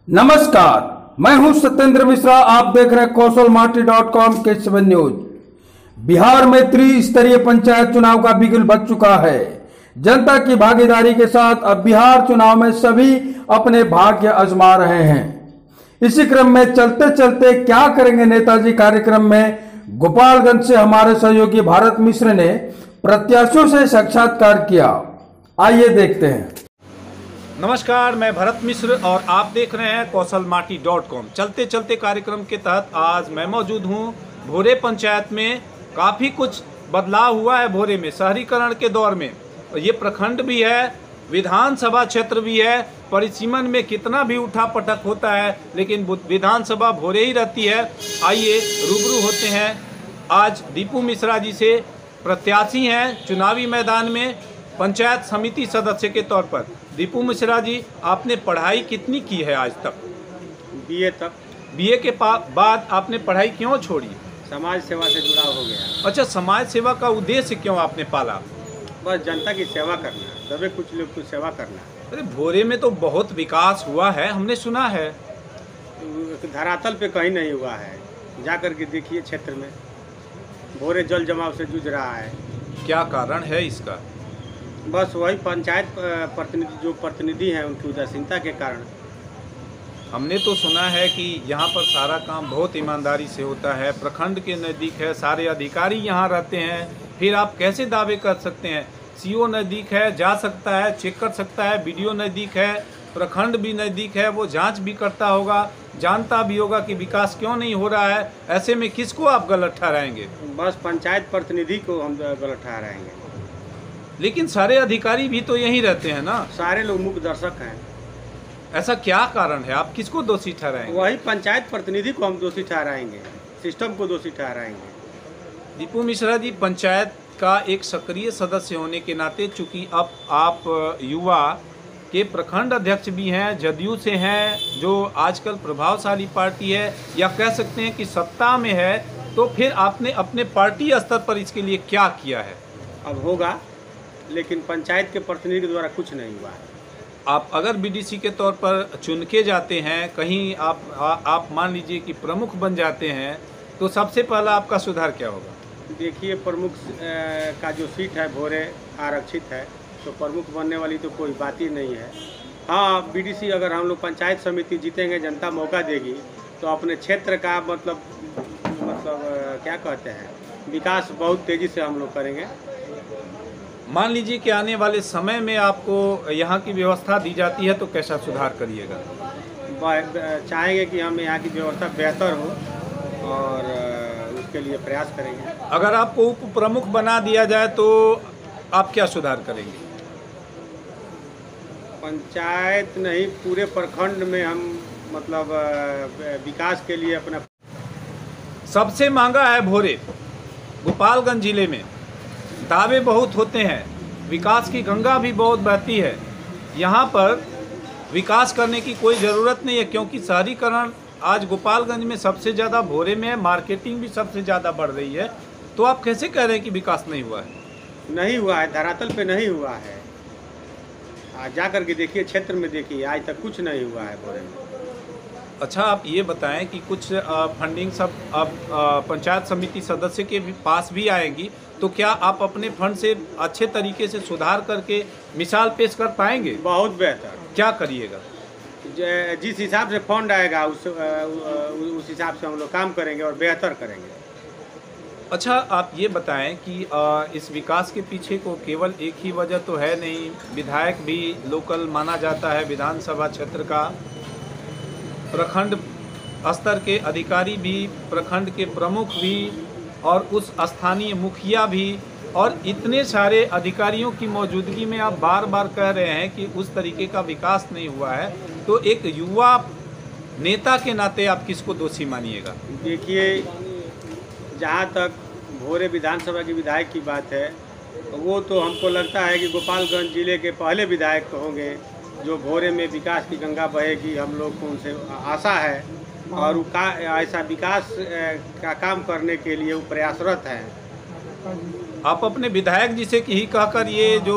नमस्कार, मैं हूं सत्येंद्र मिश्रा। आप देख रहे हैं कौशलमाटी.com के 7 न्यूज। बिहार में त्रिस्तरीय पंचायत चुनाव का बिगुल बज चुका है। जनता की भागीदारी के साथ अब बिहार चुनाव में सभी अपने भाग्य आजमा रहे हैं। इसी क्रम में चलते चलते क्या करेंगे नेताजी कार्यक्रम में गोपालगंज से हमारे सहयोगी भारत मिश्र ने प्रत्याशियों से साक्षात्कार किया। आइए देखते हैं। नमस्कार, मैं भरत मिश्र और आप देख रहे हैं कौशलमाटी.com। चलते चलते कार्यक्रम के तहत आज मैं मौजूद हूं भोरे पंचायत में। काफ़ी कुछ बदलाव हुआ है भोरे में शहरीकरण के दौर में। ये प्रखंड भी है, विधानसभा क्षेत्र भी है। परिसीमन में कितना भी उठा पटक होता है लेकिन विधानसभा भोरे ही रहती है। आइए रूबरू होते हैं आज दीपू मिश्रा जी से। प्रत्याशी हैं चुनावी मैदान में पंचायत समिति सदस्य के तौर पर। दीपू मिश्रा जी, आपने पढ़ाई कितनी की है आज तक? बीए तक। बीए के बाद आपने पढ़ाई क्यों छोड़ी? समाज सेवा से जुड़ाव हो गया। अच्छा, समाज सेवा का उद्देश्य क्यों आपने पाला? बस जनता की सेवा करना, सभी कुछ लोग की सेवा करना। अरे भोरे में तो बहुत विकास हुआ है, हमने सुना है। धरातल पे कहीं नहीं हुआ है। जा कर के देखिए क्षेत्र में भोरे जल जमाव से जूझ रहा है। क्या कारण है इसका? बस वही पंचायत प्रतिनिधि हैं उनकी उदासीनता के कारण। हमने तो सुना है कि यहाँ पर सारा काम बहुत ईमानदारी से होता है, प्रखंड के नज़दीक है, सारे अधिकारी यहाँ रहते हैं। फिर आप कैसे दावे कर सकते हैं? सीओ नज़दीक है, जा सकता है, चेक कर सकता है। बीडीओ नज़दीक है, प्रखंड भी नज़दीक है, वो जांच भी करता होगा, जानता भी होगा कि विकास क्यों नहीं हो रहा है। ऐसे में किसको आप गलत ठहराएंगे? बस पंचायत प्रतिनिधि को हम गलत ठहराएंगे। लेकिन सारे अधिकारी भी तो यहीं रहते हैं ना। सारे लोग मुख्य दर्शक हैं। ऐसा क्या कारण है? आप किसको दोषी ठहराएंगे? वही पंचायत प्रतिनिधि को हम दोषी ठहराएंगे, सिस्टम को दोषी ठहराएंगे। दीपू मिश्रा जी, पंचायत का एक सक्रिय सदस्य होने के नाते, चूंकि अब आप युवा के प्रखंड अध्यक्ष भी हैं, जदयू से हैं, जो आजकल प्रभावशाली पार्टी है, या कह सकते हैं कि सत्ता में है, तो फिर आपने अपने पार्टी स्तर पर इसके लिए क्या किया है? अब होगा, लेकिन पंचायत के प्रतिनिधि के द्वारा कुछ नहीं हुआ है। आप अगर बीडीसी के तौर पर चुन के जाते हैं, कहीं आप मान लीजिए कि प्रमुख बन जाते हैं, तो सबसे पहला आपका सुधार क्या होगा? देखिए, प्रमुख का जो सीट है भोरे आरक्षित है, तो प्रमुख बनने वाली तो कोई बात ही नहीं है। हाँ, बीडीसी अगर हम लोग पंचायत समिति जीतेंगे, जनता मौका देगी, तो अपने क्षेत्र का मतलब क्या कहते हैं, विकास बहुत तेज़ी से हम लोग करेंगे। मान लीजिए कि आने वाले समय में आपको यहाँ की व्यवस्था दी जाती है, तो कैसा सुधार करिएगा? चाहेंगे कि हम यहाँ की व्यवस्था बेहतर हो और उसके लिए प्रयास करेंगे। अगर आपको उप प्रमुख बना दिया जाए तो आप क्या सुधार करेंगे? पंचायत नहीं, पूरे प्रखंड में हम मतलब विकास के लिए अपना। सबसे महंगा है भोरे, गोपालगंज जिले में। दावे बहुत होते हैं, विकास की गंगा भी बहुत बहती है। यहाँ पर विकास करने की कोई ज़रूरत नहीं है, क्योंकि शहरीकरण आज गोपालगंज में सबसे ज़्यादा भोरे में है, मार्केटिंग भी सबसे ज़्यादा बढ़ रही है। तो आप कैसे कह रहे हैं कि विकास नहीं हुआ है? नहीं हुआ है, धरातल पे नहीं हुआ है। आज जा कर के देखिए, क्षेत्र में देखिए, आज तक कुछ नहीं हुआ है भोरे में। अच्छा, आप ये बताएं कि कुछ फंडिंग सब अब पंचायत समिति सदस्य के पास भी आएंगी, तो क्या आप अपने फंड से अच्छे तरीके से सुधार करके मिसाल पेश कर पाएंगे? बहुत बेहतर। क्या करिएगा? जिस हिसाब से फंड आएगा उस हिसाब से हम लोग काम करेंगे और बेहतर करेंगे। अच्छा, आप ये बताएं कि इस विकास के पीछे को केवल एक ही वजह तो है नहीं। विधायक भी लोकल माना जाता है विधानसभा क्षेत्र का, प्रखंड स्तर के अधिकारी भी, प्रखंड के प्रमुख भी, और उस स्थानीय मुखिया भी, और इतने सारे अधिकारियों की मौजूदगी में आप बार बार कह रहे हैं कि उस तरीके का विकास नहीं हुआ है। तो एक युवा नेता के नाते आप किसको दोषी मानिएगा? देखिए, जहाँ तक भोरे विधानसभा की विधायक की बात है, वो तो हमको लगता है कि गोपालगंज जिले के पहले विधायक होंगे जो भोरे में विकास की गंगा बहेगी। हम लोग को उनसे आशा है और ऐसा विकास का काम करने के लिए वो प्रयासरत हैं। आप अपने विधायक जी से ही कहकर ये जो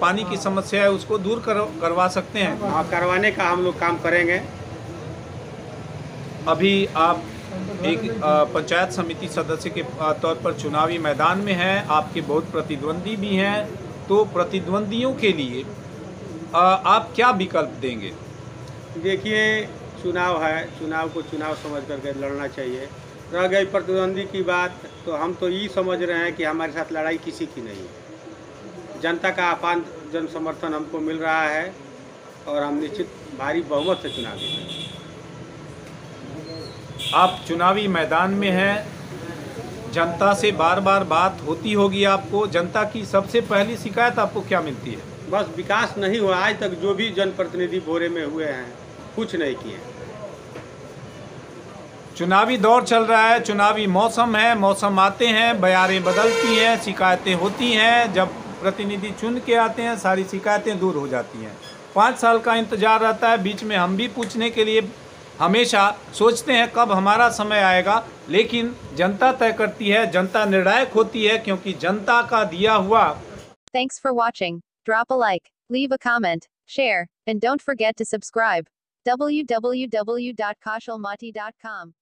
पानी की समस्या है उसको दूर करवा सकते हैं? हाँ, करवाने का हम लोग काम करेंगे। अभी आप एक पंचायत समिति सदस्य के तौर पर चुनावी मैदान में हैं, आपके बहुत प्रतिद्वंदी भी हैं, तो प्रतिद्वंदियों के लिए आप क्या विकल्प देंगे? देखिए, चुनाव है, चुनाव को चुनाव समझ करके लड़ना चाहिए। रह गई प्रतिद्वंदी की बात, तो हम तो ये समझ रहे हैं कि हमारे साथ लड़ाई किसी की नहीं है। जनता का अपार जन समर्थन हमको मिल रहा है और हम निश्चित भारी बहुमत से चुनाव जीतेंगे। आप चुनावी मैदान में हैं, जनता से बार बार बात होती होगी आपको। जनता की सबसे पहली शिकायत आपको क्या मिलती है? बस विकास नहीं हुआ। आज तक जो भी जनप्रतिनिधि भोरे में हुए हैं कुछ नहीं किए। चुनावी दौर चल रहा है, चुनावी मौसम है, मौसम आते हैं, बयारें बदलती हैं, शिकायतें होती हैं। जब प्रतिनिधि चुन के आते हैं सारी शिकायतें दूर हो जाती हैं। 5 साल का इंतजार रहता है। बीच में हम भी पूछने के लिए हमेशा सोचते हैं कब हमारा समय आएगा, लेकिन जनता तय करती है, जनता निर्णायक होती है, क्योंकि जनता का दिया हुआ। Thanks for watching. Drop a like, leave a comment, share, and don't forget to subscribe. www.kaushalmati.com